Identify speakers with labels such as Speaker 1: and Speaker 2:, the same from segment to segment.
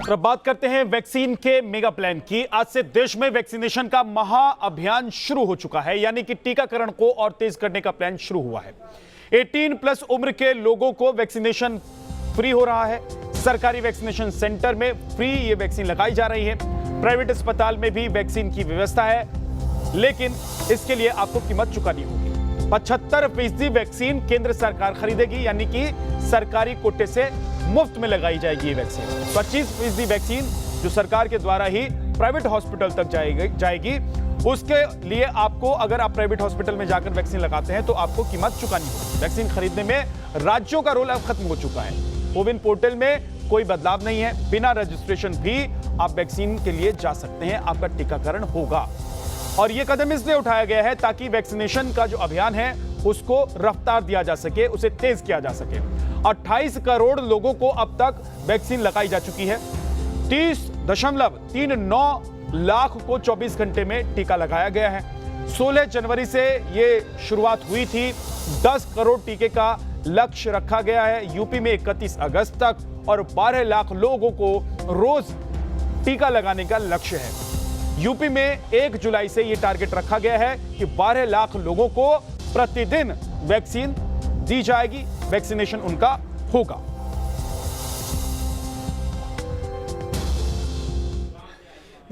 Speaker 1: और अब बात करते हैं वैक्सीन के मेगा प्लान की। आज से देश में वैक्सीनेशन का महाअभियान शुरू हो चुका है, यानी कि टीकाकरण को और तेज करने का प्लान शुरू हुआ है। 18+ उम्र के लोगों को वैक्सीनेशन फ्री हो रहा है। सरकारी वैक्सीनेशन सेंटर में फ्री ये वैक्सीन लगाई जा रही है। प्राइवेट अस्पताल में भी वैक्सीन की व्यवस्था है, लेकिन इसके लिए आपको कीमत चुकानी होगी। 75% वैक्सीन केंद्र सरकार खरीदेगी, यानी कि सरकारी कोटे से मुफ्त में लगाई जाएगी ये वैक्सीन। 25% वैक्सीन जो सरकार के द्वारा ही प्राइवेट हॉस्पिटल तक जाएगी। उसके लिए आपको, अगर आप प्राइवेट हॉस्पिटल में जाकर वैक्सीन लगाते हैं तो आपको कीमत चुकानी होगी। वैक्सीन खरीदने में राज्यों का रोल अब खत्म हो चुका है। कोविन पोर्टल में कोई बदलाव नहीं है। बिना रजिस्ट्रेशन भी आप वैक्सीन के लिए जा सकते हैं, आपका टीकाकरण होगा। और यह कदम इसलिए उठाया गया है ताकि वैक्सीनेशन का जो अभियान है उसको रफ्तार दिया जा सके, उसे तेज किया जा सके। 28 करोड़ लोगों को अब तक वैक्सीन लगाई जा चुकी है। 30.39 लाख को 24 घंटे में टीका लगाया गया है। 16 जनवरी से यह शुरुआत हुई थी। 10 करोड़ टीके का लक्ष्य रखा गया है यूपी में 31 अगस्त तक, और 12 लाख लोगों को रोज टीका लगाने का लक्ष्य है। यूपी में 1 जुलाई से यह टारगेट रखा गया है कि 12 लाख लोगों को प्रतिदिन वैक्सीन दी जाएगी, वैक्सीनेशन उनका होगा।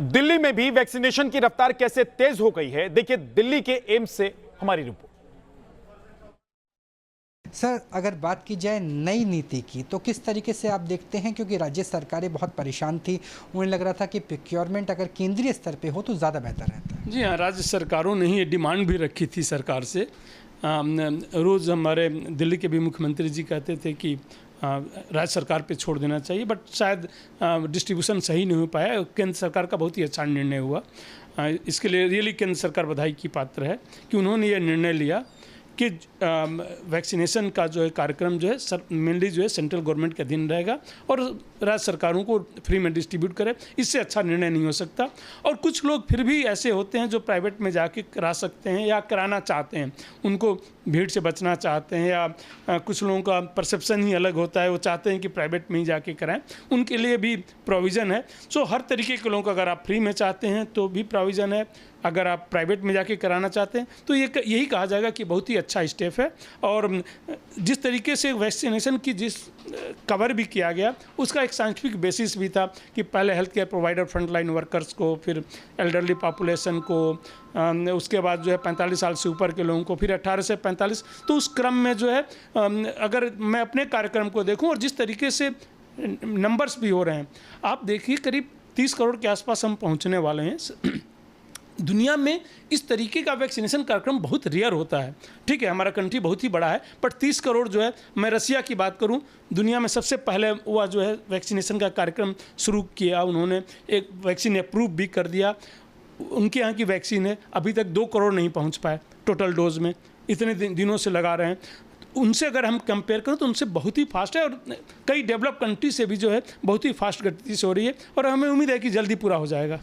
Speaker 1: दिल्ली में भी वैक्सीनेशन की रफ्तार कैसे तेज हो गई है, देखिए दिल्ली के एम्स से हमारी रिपोर्ट।
Speaker 2: सर, अगर बात की जाए नई नीति की तो किस तरीके से आप देखते हैं, क्योंकि राज्य सरकारें बहुत परेशान थी, उन्हें लग रहा था कि प्रोक्योरमेंट अगर केंद्रीय स्तर पे हो तो ज़्यादा बेहतर रहता है।
Speaker 3: जी हाँ, राज्य सरकारों ने ही ये डिमांड भी रखी थी सरकार से। रोज़ हमारे दिल्ली के भी मुख्यमंत्री जी कहते थे कि राज्य सरकार पे छोड़ देना चाहिए, बट शायद डिस्ट्रीब्यूशन सही नहीं हो पाया। केंद्र सरकार का बहुत ही अच्छा निर्णय हुआ। इसके लिए रियली केंद्र सरकार बधाई की पात्र है कि उन्होंने ये निर्णय लिया कि वैक्सीनेशन का जो है कार्यक्रम जो है मेनली जो है सेंट्रल गवर्नमेंट के अधीन रहेगा और राज्य सरकारों को फ्री में डिस्ट्रीब्यूट करे। इससे अच्छा निर्णय नहीं हो सकता। और कुछ लोग फिर भी ऐसे होते हैं जो प्राइवेट में जाके करा सकते हैं या कराना चाहते हैं, उनको भीड़ से बचना चाहते हैं, या कुछ लोगों का परसेप्शन ही अलग होता है, वो चाहते हैं कि प्राइवेट में ही जाके कराएं, उनके लिए भी प्रोविज़न है। सो हर तरीके के लोगों को, अगर आप फ्री में चाहते हैं तो भी प्रोविज़न है, अगर आप प्राइवेट में जाके कराना चाहते हैं तो यही कहा जाएगा कि बहुत ही अच्छा स्टेप है। और जिस तरीके से वैक्सीनेशन की जिस कवर भी किया गया, उसका एक साइंटिफिक बेसिस भी था कि पहले health care provider, frontline workers को, फिर एल्डरली पॉपुलेशन को, उसके बाद जो है 45 साल से ऊपर के लोगों को, फिर 18 से 45। तो उस क्रम में जो है अगर मैं अपने कार्यक्रम को देखूं और जिस तरीके से नंबर्स भी हो रहे हैं, आप देखिए करीब 30 करोड़ के आसपास हम पहुँचने वाले हैं। दुनिया में इस तरीके का वैक्सीनेशन कार्यक्रम बहुत रेयर होता है। ठीक है, हमारा कंट्री बहुत ही बड़ा है, बट 30 करोड़ जो है, मैं रसिया की बात करूं, दुनिया में सबसे पहले हुआ जो है वैक्सीनेशन का कार्यक्रम शुरू किया, उन्होंने एक वैक्सीन अप्रूव भी कर दिया। उनके यहाँ की वैक्सीन है, अभी तक 2 करोड़ नहीं पहुँच पाए टोटल डोज में, इतने दिनों से लगा रहे हैं। उनसे अगर हम कंपेयर करें तो उनसे बहुत ही फास्ट है, और कई डेवलप कंट्री से भी जो है बहुत ही फास्ट गति से हो रही है, और हमें उम्मीद है कि जल्दी पूरा हो जाएगा।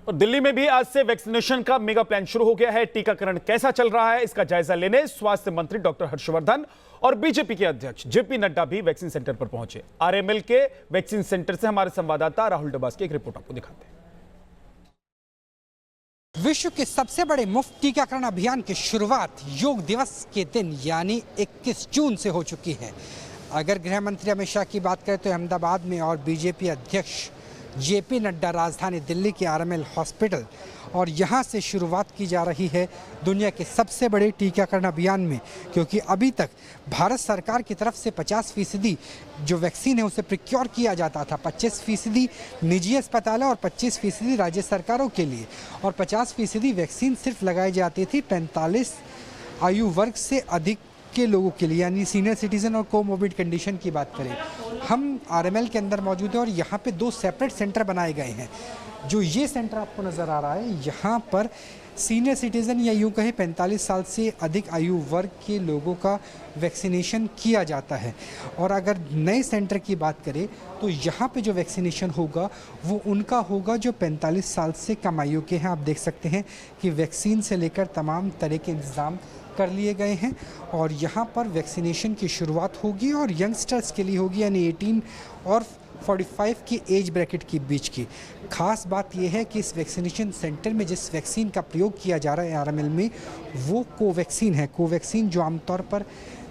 Speaker 1: और दिल्ली में भी आज से वैक्सीनेशन का मेगा प्लान शुरू हो गया है। टीकाकरण कैसा चल रहा है, इसका जायजा लेने स्वास्थ्य मंत्री डॉक्टर हर्षवर्धन और बीजेपी के अध्यक्ष जेपी नड्डा भी वैक्सीन सेंटर पर पहुंचे। आरएमएल के वैक्सीन सेंटर से हमारे संवाददाता राहुल डबास की एक रिपोर्ट आपको दिखाते हैं।
Speaker 2: विश्व के सबसे बड़े मुफ्त टीकाकरण अभियान की शुरुआत योग दिवस के दिन यानी 21 जून से हो चुकी है। अगर गृह मंत्री अमित शाह की बात करें तो अहमदाबाद में, और बीजेपी अध्यक्ष जेपी नड्डा राजधानी दिल्ली के आरएमएल हॉस्पिटल, और यहाँ से शुरुआत की जा रही है दुनिया के सबसे बड़े टीकाकरण अभियान में, क्योंकि अभी तक भारत सरकार की तरफ से 50% जो वैक्सीन है उसे प्रोक्योर किया जाता था। 25% निजी अस्पतालों और 25% राज्य सरकारों के लिए, और 50% वैक्सीन सिर्फ लगाई जाती थी 45 आयु वर्ग से अधिक के लोगों के लिए, यानी सीनियर सिटीजन और कोमोबिड कंडीशन की बात करें। हम आरएमएल के अंदर मौजूद हैं और यहाँ पे 2 सेपरेट सेंटर बनाए गए हैं। जो ये सेंटर आपको नज़र आ रहा है, यहाँ पर सीनियर सिटीज़न या यूँ कहें 45 साल से अधिक आयु वर्ग के लोगों का वैक्सीनेशन किया जाता है। और अगर नए सेंटर की बात करें तो यहाँ पे जो वैक्सीनेशन होगा वो उनका होगा जो 45 साल से कम आयु के हैं। आप देख सकते हैं कि वैक्सीन से लेकर तमाम तरह के इंतज़ाम कर लिए गए हैं और यहाँ पर वैक्सीनेशन की शुरुआत होगी और यंगस्टर्स के लिए होगी, यानी 18 और 45 की एज ब्रैकेट के बीच की। खास बात यह है कि इस वैक्सीनेशन सेंटर में जिस वैक्सीन का प्रयोग किया जा रहा है आरएमएल में, वो कोवैक्सीन है। कोवैक्सीन जो आमतौर पर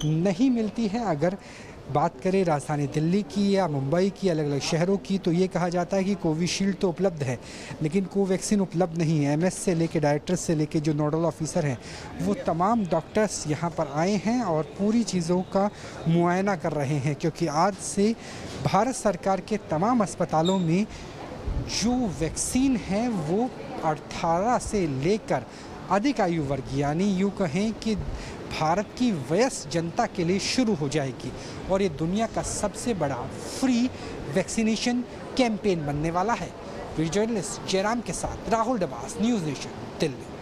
Speaker 2: नहीं मिलती है। अगर बात करें राजधानी दिल्ली की या मुंबई की अलग अलग शहरों की, तो ये कहा जाता है कि कोविशील्ड तो उपलब्ध है लेकिन कोवैक्सीन उपलब्ध नहीं है। एमएस से लेके डायरेक्टर से लेके जो नोडल ऑफिसर हैं, वो तमाम डॉक्टर्स यहाँ पर आए हैं और पूरी चीज़ों का मुआयना कर रहे हैं, क्योंकि आज से भारत सरकार के तमाम अस्पतालों में जो वैक्सीन है वो 18 से लेकर अधिक आयु वर्ग, यानी यूँ कहें कि भारत की वयस्क जनता के लिए शुरू हो जाएगी और ये दुनिया का सबसे बड़ा फ्री वैक्सीनेशन कैंपेन बनने वाला है। वीडियो जर्नलिस्ट जयराम के साथ राहुल डबास, न्यूज़ नेशन, दिल्ली।